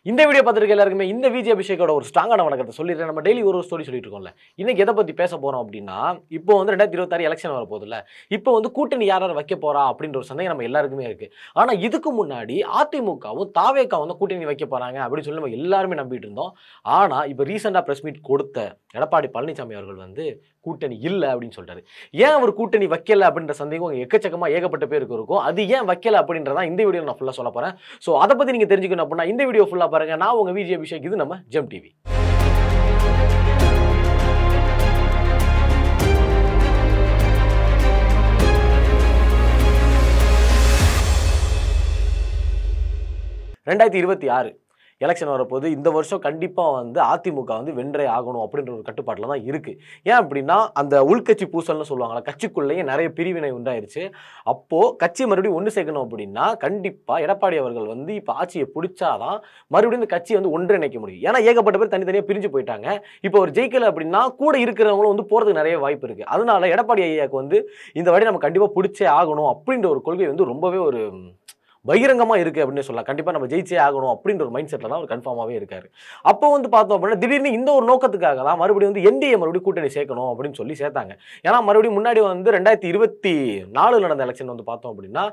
இந்த வீடியோ பார்த்துருக்க எல்லாருக்குமே இந்த விஜய் அபிஷேக்கோட ஒரு ஸ்ட்ராங்கான வணக்கத்தை சொல்லிடுறேன். நம்ம டெய்லி ஒரு ஸ்டோரி சொல்லிட்டு இருக்கோம்ல. இன்னைக்கு எதை பத்தி பேச போறோம் அப்படின்னா, இப்போ வந்து 2026 எலெக்ஷன் வர போகுதுல்ல. இப்போ வந்து கூட்டணி யார் யார் வைக்க போறா அப்படின்ற ஒரு சந்தேகம் நம்ம எல்லாருக்குமே இருக்கு. ஆனா இதுக்கு முன்னாடி அதிமுகவும் தாவேகாவும் வந்து கூட்டணி வைக்க போறாங்க அப்படின்னு சொல்லி நம்ம எல்லாருமே நம்பிட்டு இருந்தோம். ஆனா இப்போ ரீசெண்டா பிரஸ் மீட் கொடுத்த எடப்பாடி பழனிசாமி அவர்கள் வந்து கூட்டணி இல்ல அப்படின்னு சொல்றாரு. ஏன் அவர் கூட்டணி வைக்கல அப்படின்ற சந்தேகம் எக்கச்சக்கமா ஏகப்பட்ட பேருக்கு இருக்கும். அது ஏன் வைக்கல அப்படின்றதான் இந்த வீடியோ நான் ஃபுல்லா சொல்ல போறேன். சோ அத பத்தி நீங்க தெரிஞ்சுக்கணும் அப்படின்னா இந்த வீடியோ ஃபுல்லா பாருங்க. நான் உங்க விஜய் அபிஷேக், இது நம்ம ஜெம் டிவி. ரெண்டாயிரத்தி 26 எலெக்ஷன் வரப்போது. இந்த வருஷம் கண்டிப்பா வந்து அதிமுக வந்து வென்றே ஆகணும் அப்படின்ற ஒரு கட்டுப்பாட்டில் தான் இருக்கு. ஏன் அப்படின்னா அந்த உள்கட்சி பூசல்னு சொல்லுவாங்களா, கட்சிக்குள்ளேயே நிறைய பிரிவினை உண்டாயிருச்சு. அப்போ கட்சி மறுபடியும் ஒன்று சேர்க்கணும் அப்படின்னா கண்டிப்பா எடப்பாடி அவர்கள் வந்து இப்போ ஆட்சியை பிடிச்சாதான் மறுபடியும் இந்த கட்சி வந்து ஒன்றிணைக்க முடியும். ஏன்னா ஏகப்பட்ட பேர் தனித்தனியாக பிரிஞ்சு போயிட்டாங்க. இப்போ ஒரு ஜெயிக்கல அப்படின்னா கூட இருக்கிறவங்களும் வந்து போறதுக்கு நிறைய வாய்ப்பு இருக்கு. அதனால எடப்பாடி ஐயாவுக்கு வந்து இந்த வாட்டி நம்ம கண்டிப்பா பிடிச்சே ஆகணும் அப்படின்ற ஒரு கொள்கை வந்து ரொம்பவே ஒரு பகிரங்கமா இருக்கு அப்படின்னு சொல்லலாம். கண்டிப்பா நம்ம ஜெயிச்சே ஆகணும் அப்படின்ற ஒரு மைண்ட் செட்ல தான் அவர் கன்ஃபார்மாவே இருக்காரு. அப்போ வந்து பார்த்தோம் அப்படின்னா திடீர்னு இந்த ஒரு நோக்கத்துக்காக தான் மறுபடியும் வந்து என்டிஏ மறுபடியும் கூட்டணி சேர்க்கணும் அப்படின்னு சொல்லி சேர்த்தாங்க. ஏன்னா மறுபடியும் முன்னாடி வந்து 2024 நடந்த எலெக்ஷன் வந்து பார்த்தோம் அப்படின்னா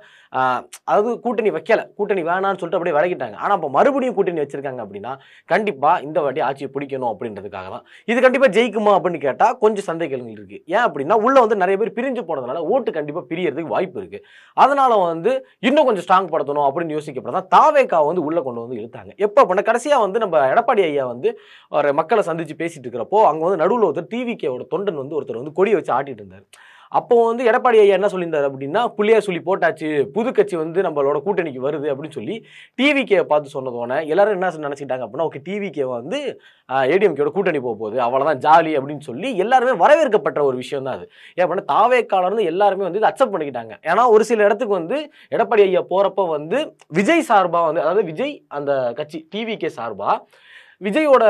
அதாவது கூட்டணி வைக்கல, கூட்டணி வேணான்னு சொல்லிட்டு அப்படியே விலகிட்டாங்க. ஆனா இப்போ மறுபடியும் கூட்டணி வச்சிருக்காங்க அப்படின்னா கண்டிப்பா இந்த வாட்டி ஆட்சியை பிடிக்கணும் அப்படின்றதுக்காக தான். இது கண்டிப்பா ஜெயிக்குமா அப்படின்னு கேட்டா கொஞ்சம் சந்தேகங்கள் இருக்கு. ஏன் அப்படின்னா உள்ள வந்து நிறைய பேர் பிரிஞ்சு போனதுனால ஓட்டு கண்டிப்பா பிரியறதுக்கு வாய்ப்பு இருக்கு. அதனால வந்து இன்னும் கொஞ்சம் ஸ்ட்ராங் படுத்தணும் அப்படின்னு யோசிக்கப்பதான் தாவேகா வந்து உள்ள கொண்டு வந்து இழுத்தாங்க. எப்ப அப்படின்னா கடைசியா வந்து நம்ம எடப்பாடி ஐயா வந்து ஒரு மக்களை சந்திச்சு பேசிட்டு இருக்கிறப்போ அங்க வந்து நடுவில் ஒருத்தர் டிவிகேவோட தொண்டன் வந்து ஒருத்தர் வந்து கொடியை வச்சு ஆட்டிட்டு இருந்தார். அப்போ வந்து எடப்பாடி ஐயா என்ன சொல்லியிருந்தாரு அப்படின்னா, புள்ளியா சொல்லி போட்டாச்சு, புது கட்சி வந்து நம்மளோட கூட்டணிக்கு வருது அப்படின்னு சொல்லி டிவிகே பார்த்து சொன்னதோட எல்லாரும் என்ன நினைச்சிட்டாங்க அப்படின்னா, ஓகே டிவிகே வந்து ஏடிஎம்கேயோட கூட்டணி போக போகுது, அவ்வளவுதான் ஜாலி அப்படின்னு சொல்லி எல்லாருமே வரவேற்கப்பட்ட ஒரு விஷயம் தான் அது. ஏன் அப்படின்னா தாவேக்கால இருந்து எல்லாருமே வந்து இதை அக்செப்ட் பண்ணிக்கிட்டாங்க. ஏன்னா ஒரு சில இடத்துக்கு வந்து எடப்பாடி ஐயா போறப்ப வந்து விஜய் சார்பா வந்து, அதாவது விஜய் அந்த கட்சி டிவிகே சார்பா விஜயோட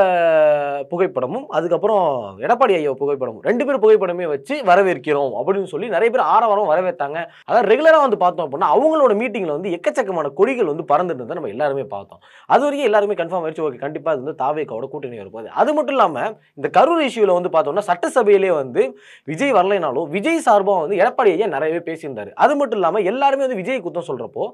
புகைப்படமும் அதுக்கப்புறம் எடப்பாடி ஐயா புகைப்படமும் 2 பேர் புகைப்படமே வச்சு வரவேற்கிறோம் அப்படின்னு சொல்லி நிறைய பேர் ஆரவாரம் வரவேற்றாங்க. அதாவது ரெகுலரா வந்து பார்த்தோம் அப்படின்னா அவங்களோட மீட்டிங்ல வந்து எக்கச்சக்கமான கொடிகள் வந்து பறந்துட்டு இருந்தா நம்ம எல்லாருமே பார்த்தோம். அது வரைக்கும் எல்லாருமே கன்ஃபார்ம் ஆயிடுச்சு, ஓகே கண்டிப்பா இது வந்து தாவேகாவோட கூட்டணி வரும்போது. அது மட்டும் இல்லாம இந்த கரூர் இஷ்யூல வந்து பார்த்தோம்னா சட்டசபையிலே வந்து விஜய் வரலைனாலும் விஜய் சார்பா வந்து எடப்பாடி ஐயா நிறையவே பேசியிருந்தாரு. அது மட்டும் இல்லாம எல்லாருமே வந்து விஜய் குத்தம் சொல்றப்போ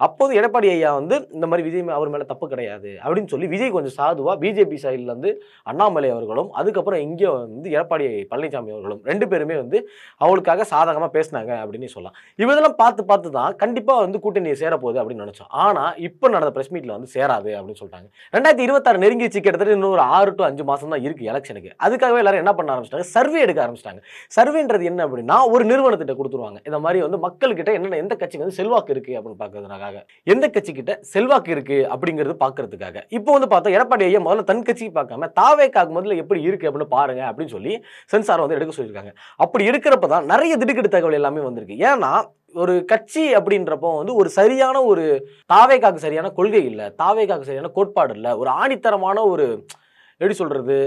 அப்போது எடப்பாடி ஐயா வந்து இந்த மாதிரி விஜய் அவர் மேல தப்பு கிடையாது அப்படின்னு சொல்லி விஜய் கொஞ்சம் சாதுவா பிஜேபி சைடுல இருந்து அண்ணாமலை அவர்களும் அதுக்கப்புறம் இங்கே வந்து எடப்பாடி பழனிசாமி அவர்களும் 2 பேருமே வந்து அவளுக்காக சாதகமா பேசினாங்க அப்படின்னு சொல்லலாம். இவதெல்லாம் பார்த்து தான் கண்டிப்பா வந்து கூட்டணியை சேரப்போகுது அப்படின்னு நினைச்சோம். ஆனா இப்ப நடந்த பிரஸ் மீட்ல வந்து சேராது அப்படின்னு சொல்லிட்டாங்க. 2026 நெருங்கிச்சு, கிட்டத்தட்ட இன்னும் ஒரு 6 to 5 மாசம் தான் இருக்கு எலெக்ஷனுக்கு. அதுக்காகவே எல்லாரும் என்ன பண்ண ஆரம்பிச்சிட்டாங்க, சர்வே எடுக்க ஆரம்பிச்சிட்டாங்க. சர்வேன்றது என்ன அப்படின்னா ஒரு நிறுவனத்திட்ட கொடுத்துருவாங்க. இந்த மாதிரி வந்து மக்கள் கிட்ட என்ன எந்த கட்சிக்கு வந்து செல்வாக்கு இருக்கு அப்படின்னு பாக்குறதுக்காக, எந்த கட்சி கிட்ட செல்வாக்கு இருக்கு அப்படிங்கிறது பாக்குறதுக்காக. இப்போ வந்து பார்த்தா எடப்பாடி ஐயா முதல்ல தன் கட்சி பார்க்காம தாவேகாக்கு முதல்ல எப்படி இருக்கு அப்படின்னு பாருங்க அப்படின்னு சொல்லி சென்சார் வந்து எடுக்க சொல்லியிருக்காங்க. அப்படி எடுக்கிறப்பதான் நிறைய திடுக்கிட்டு தகவல் எல்லாமே வந்திருக்கு. ஏன்னா ஒரு கட்சி அப்படின்றப்போ வந்து ஒரு சரியான ஒரு தாவேகாக்கு சரியான கொள்கை இல்லை, தாவேகாக்கு சரியான கோட்பாடு இல்லை, ஒரு ஆணித்தரமான ஒரு எப்படி சொல்றது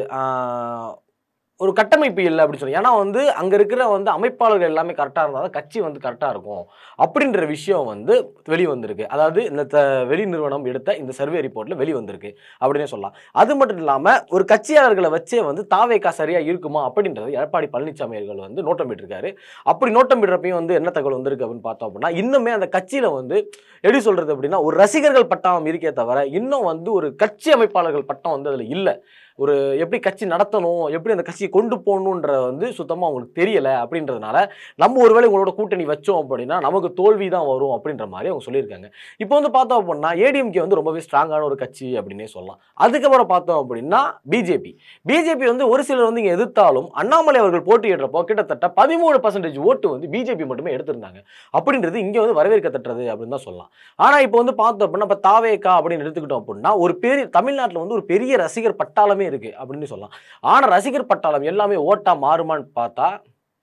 ஒரு கட்டமைப்பு இல்லை அப்படின்னு சொல்லி. ஏன்னா வந்து அங்க இருக்கிற வந்து அமைப்பாளர்கள் எல்லாமே கரெக்டா இருந்தால் தான் கட்சி வந்து கரெக்டா இருக்கும் அப்படின்ற விஷயம் வந்து வெளி வந்திருக்கு. அதாவது இந்த வெளி நிறுவனம் எடுத்த இந்த சர்வே ரிப்போர்ட்ல வெளி வந்திருக்கு அப்படின்னே சொல்லலாம். அது மட்டும் இல்லாம ஒரு கட்சியாளர்களை வச்சே வந்து தாவேகா சரியா இருக்குமா அப்படின்றது எடப்பாடி பழனிசாமி அவர்கள் வந்து நோட்டம் விட்டுருக்காரு. அப்படி நோட்டம் விடுறப்பையும் வந்து என்ன தகவல் வந்திருக்கு அப்படின்னு பார்த்தோம் அப்படின்னா, இன்னுமே அந்த கட்சியில வந்து எப்படி சொல்றது அப்படின்னா ஒரு ரசிகர்கள் பட்டம் இருக்கே தவிர இன்னும் வந்து ஒரு கட்சி அமைப்பாளர்கள் பட்டம் வந்து அதுல இல்லை. ஒரு எப்படி கட்சி நடத்தணும், எப்படி அந்த கட்சியை கொண்டு போகணுன்ற வந்து சுத்தமா அவங்களுக்கு தெரியல அப்படின்றதுனால நம்ம ஒருவேளை உங்களோட கூட்டணி வச்சோம் அப்படின்னா நமக்கு தோல்வி தான் வரும் அப்படின்ற மாதிரி அவங்க சொல்லியிருக்காங்க. இப்போ வந்து பார்த்தோம் அப்படின்னா ஏடிஎம்கே வந்து ரொம்பவே ஸ்ட்ராங்கான ஒரு கட்சி அப்படின்னே சொல்லலாம். அதுக்கப்புறம் பார்த்தோம் அப்படின்னா பிஜேபி வந்து ஒரு சிலர் வந்து இங்க எதிர்த்தாலும் அண்ணாமலை அவர்கள் போட்டியிடுறப்போ கிட்டத்தட்ட 13% ஓட்டு வந்து பிஜேபி மட்டுமே எடுத்திருந்தாங்க. அப்படின்றது இங்க வந்து வரவேற்கத்தட்டது அப்படின்னு தான் சொல்லலாம். ஆனா இப்போ வந்து பார்த்தோம் அப்படின்னா இப்ப தாவேகா அப்படின்னு எடுத்துக்கிட்டோம் அப்படின்னா ஒரு பெரிய தமிழ்நாட்டில் வந்து ஒரு பெரிய ரசிகர் பட்டாளமே இருக்கு அப்படின்னு சொல்லலாம். ஆனா ரசிகர் பட்டாளம் எல்லாமே ஓட்டா மாறுமான்னு பார்த்தா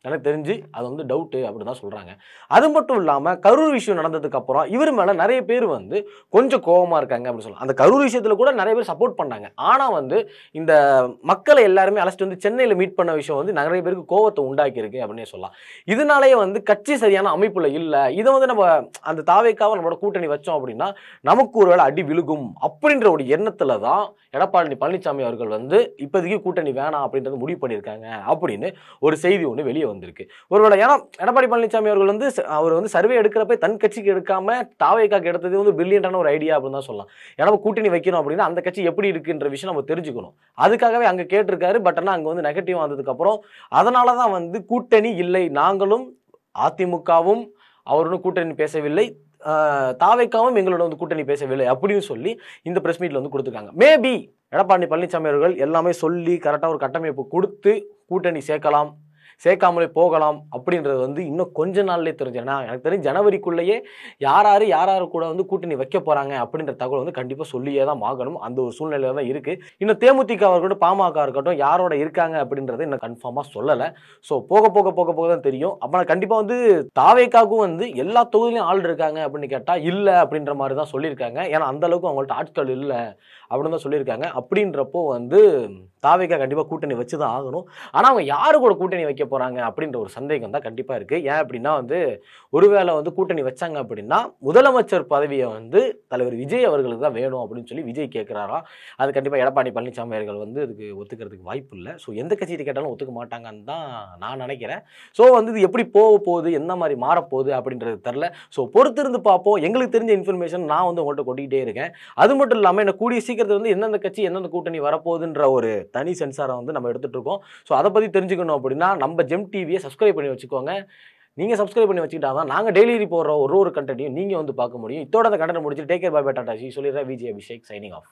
எனக்கு தெரிஞ்சு அது வந்து டவுட்டு அப்படின்னு தான் சொல்கிறாங்க. அது மட்டும் இல்லாமல் கரூர் விஷயம் நடந்ததுக்கு அப்புறம் இவர் மேலே நிறைய பேர் வந்து கொஞ்சம் கோவமாக இருக்காங்க அப்படின்னு சொல்லலாம். அந்த கரூர் விஷயத்தில் கூட நிறைய பேர் சப்போர்ட் பண்ணாங்க. ஆனால் வந்து இந்த மக்களை எல்லாருமே அழைச்சிட்டு வந்து சென்னையில் மீட் பண்ண விஷயம் வந்து நிறைய பேருக்கு கோவத்தை உண்டாக்கியிருக்கு அப்படின்னே சொல்லலாம். இதனாலேயே வந்து கட்சி சரியான அமைப்பில் இல்லை. இதை வந்து நம்ம அந்த தாவேக்காவை நம்மளோட கூட்டணி வச்சோம் அப்படின்னா நமக்கு ஒருவேளை அடி விழுகும் அப்படின்ற ஒரு எண்ணத்தில் தான் எடப்பாடி பழனிசாமி அவர்கள் வந்து இப்போதைக்கு கூட்டணி வேணாம் அப்படின்றது முடிவு பண்ணியிருக்காங்க அப்படின்னு ஒரு செய்தி ஒன்று வெளியே வந்திருக்கு. ஒருவேளை ஏன்னா எடப்பாடி பழனிசாமி அவர்கள் வந்து அவர் வந்து சர்வே எடுக்கிறப்ப தன் கட்சிக்கு எடுக்காம தாவேக்காக்கு எடுத்தது வந்து பிரில்லியண்டான ஒரு ஐடியா அப்படின்னு தான் சொல்லலாம். ஏன்னா கூட்டணி வைக்கணும் அப்படின்னா அந்த கட்சி எப்படி இருக்குன்ற விஷயம் நம்ம தெரிஞ்சுக்கணும். அதுக்காகவே அங்கே கேட்டிருக்காரு. பட் ஆனால் அங்கே வந்து நெகட்டிவ் வந்ததுக்கு அப்புறம் அதனால தான் வந்து கூட்டணி இல்லை, நாங்களும் அதிமுகவும் அவருடன் கூட்டணி பேசவில்லை, தாவேக்காவும் எங்களோட வந்து கூட்டணி பேசவில்லை அப்படின்னு சொல்லி இந்த பிரஸ் மீட்ல வந்து கொடுத்துருக்காங்க. மேபி எடப்பாடி பழனிசாமி அவர்கள் எல்லாமே சொல்லி கரெக்டாக ஒரு கட்டமைப்பு கொடுத்து கூட்டணி சேர்க்கலாம், சேர்க்காமலே போகலாம் அப்படின்றது வந்து இன்னும் கொஞ்ச நாள்லேயே தெரிஞ்சு. ஏன்னா எனக்கு தெரிஞ்சு ஜனவரிக்குள்ளேயே யார் யார் கூட வந்து கூட்டணி வைக்க போகிறாங்க அப்படின்ற தகவல் வந்து கண்டிப்பாக சொல்லியே தான் ஆகணும். அந்த ஒரு சூழ்நிலையில் தான் இருக்குது. இன்னும் தேமுதிக இருக்கட்டும், பாமக இருக்கட்டும், யாரோட இருக்காங்க அப்படின்றத இன்னும் கன்ஃபார்மாக சொல்லலை. ஸோ போக போக போக போக தான் தெரியும். அப்போ கண்டிப்பாக வந்து தாவேக்காவுக்கும் வந்து எல்லா தொகுதியிலையும் ஆள் இருக்காங்க அப்படின்னு கேட்டால் இல்லை அப்படின்ற மாதிரி தான் சொல்லியிருக்காங்க. ஏன்னா அந்தளவுக்கு அவங்கள்ட்ட ஆட்கள் இல்லை அப்படின்னு தான் சொல்லியிருக்காங்க. அப்படின்றப்போ வந்து தாவேக்கா கண்டிப்பாக கூட்டணி வச்சு தான் ஆகணும். ஆனால் அவங்க யாரு கூட கூட்டணி வைக்க போகிறாங்க அப்படின்ற ஒரு சந்தேகம் தான் கண்டிப்பாக இருக்குது. ஏன் அப்படின்னா வந்து ஒருவேளை வந்து கூட்டணி வச்சாங்க அப்படின்னா முதலமைச்சர் பதவியை வந்து தலைவர் விஜய் அவர்களுக்கு தான் வேணும் அப்படின்னு சொல்லி விஜய் கேட்குறாராம். அது கண்டிப்பாக எடப்பாடி பழனிசாமி அவர்கள் வந்து அதுக்கு ஒத்துக்கிறதுக்கு வாய்ப்பு இல்லை. ஸோ எந்த கட்சியை கேட்டாலும் ஒத்துக்க மாட்டாங்கன்னு தான் நான் நினைக்கிறேன். ஸோ வந்து இது எப்படி போக போகுது, என்ன மாதிரி மாறப்போகுது அப்படின்றது தெரில. ஸோ பொறுத்திருந்து பார்ப்போம். எங்களுக்கு தெரிஞ்ச இன்ஃபர்மேஷன் நான் வந்து உங்கள்கிட்ட கொட்டிக்கிட்டே இருக்கேன். அது மட்டும் இல்லாமல் என்ன கூடிய சீக்கிரத்தில் வந்து எந்தெந்த கட்சி எந்தெந்த கூட்டணி வரப்போகுதுன்ற ஒரு தனி சென்சாரை வந்து நம்ம எடுத்துகிட்டு இருக்கோம். ஸோ அதை பற்றி தெரிஞ்சுக்கணும் அப்படின்னா நம்ம ஜெம் டிவியை சப்ஸ்கிரைப் பண்ணி வச்சுக்கோங்க. நீங்கள் சப்ஸ்கிரைப் பண்ணி வச்சுக்கிட்டா தான் நாங்கள் டெய்லி போடுற ஒரு கண்டென்ட்டையும் நீங்கள் வந்து பார்க்க முடியும். இதோட அந்த கண்டென்ட் முடிச்சு take care, bye bye, tata, சொல்லிடுறேன். Vijay Abhishek signing of.